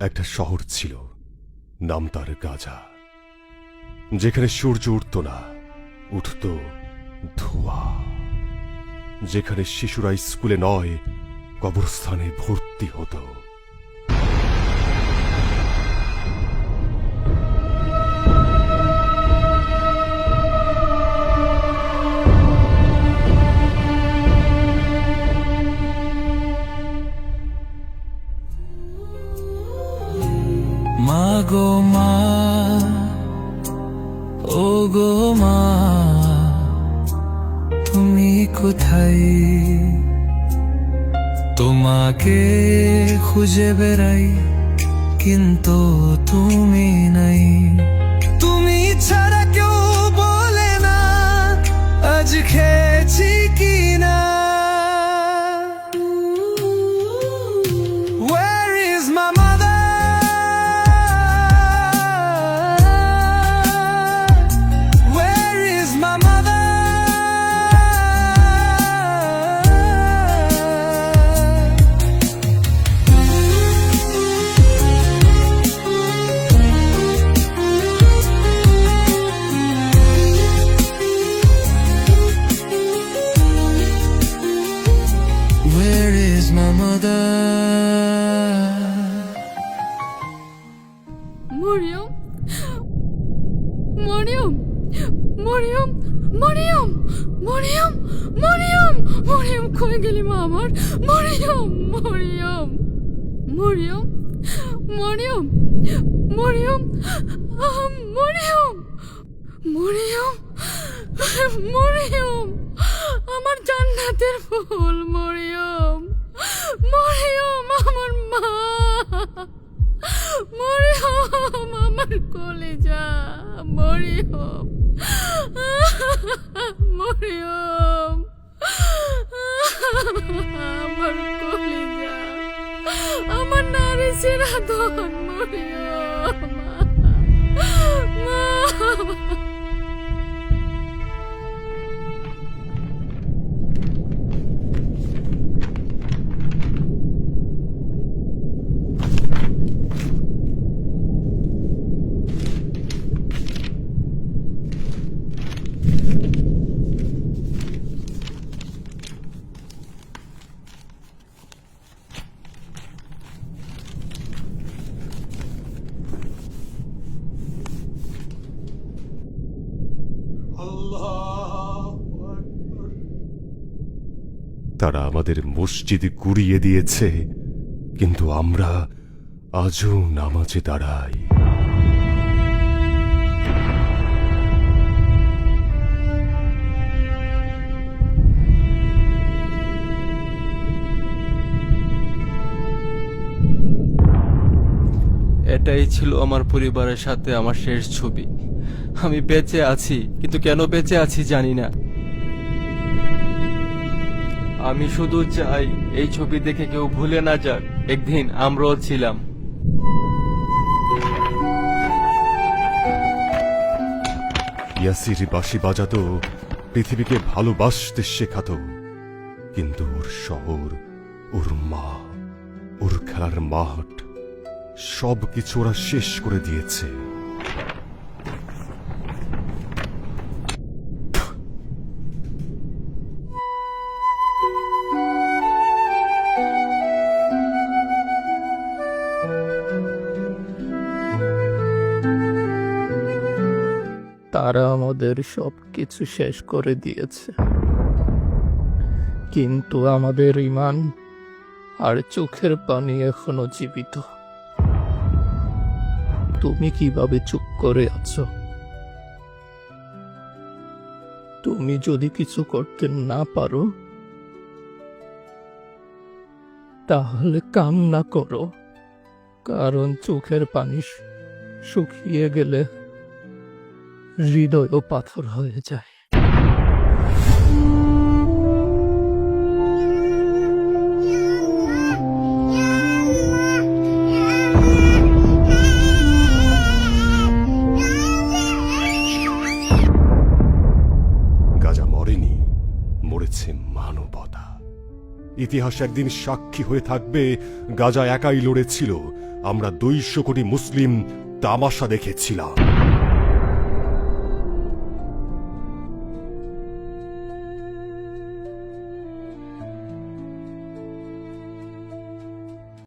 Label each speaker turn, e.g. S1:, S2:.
S1: একটা শহর ছিল, নাম তার গাজা, যেখানে সূর্য উঠত না, উঠত ধোঁয়া, যেখানে শিশুরা স্কুলে নয় কবরস্থানে ভর্তি হতো।
S2: মা গো মা, ও গো মা, তুমি কোথায়? তোমাকে খুঁজে বেড়াই কিন্তু তুমি নাই। তুমি ছাড়া কেউ বলে না আজ খেয়েছি কি না। Where is my mother? Where is my mother? Where is my mother?
S3: Mariam, Mariam, Mariam, Mariam, Mariam, Mariam, Mariam, কই গেলি মা আমার? মরিয়ম, মরিয়ম, মরিয়ম, মরিয়ম, মরিয়ম, মরিয়ম, মরিয়ম, মরিয়ম, আমার জান্নাতের ফুল মরিয়ম, মরিয়ম, আমার মা, মরিয়ম, আমার কলেজা, মরিয়ম, মরিয়ম, আমার কলেজা, আমার নারী সেরা ধন, মরিয়ম, মা।
S1: তারা আমাদের মসজিদ গুড়িয়ে দিয়েছে, কিন্তু আমরা আজও নামাজে দাঁড়াই।
S4: এটাই ছিল আমার পরিবারের সাথে আমার শেষ ছবি। আমি বেঁচে আছি, কিন্তু কেন বেঁচে আছি জানি না। আমি শুধু চাই এই ছবি দেখে কেউ ভুলে না যাক একদিন আমরাও ছিলাম।
S1: ইয়াসির বাঁশি বাজাতো, পৃথিবীকে ভালোবাসতে শেখাতো, কিন্তু ওর শহর, ওর মা, ওর খেলার মাঠ সবকিছু ওরা শেষ করে দিয়েছে।
S5: তারা আমাদের সবকিছু শেষ করে দিয়েছে, কিন্তু আমাদের ঈমান আর চোখের পানি এখনো জীবিত। তুমি কিভাবে চুপ করে আছো? তুমি যদি কিছু করতে না পারো তাহলে কান্না করো, কারণ চোখের পানি শুকিয়ে গেলে হৃদয়ও পাথর হয়ে যায়।
S1: গাজা মরেনি, মরেছে মানবতা। ইতিহাস একদিন সাক্ষী হয়ে থাকবে গাজা একাই লড়েছিল, আমরা 200 কোটি মুসলিম তামাশা দেখেছিলাম।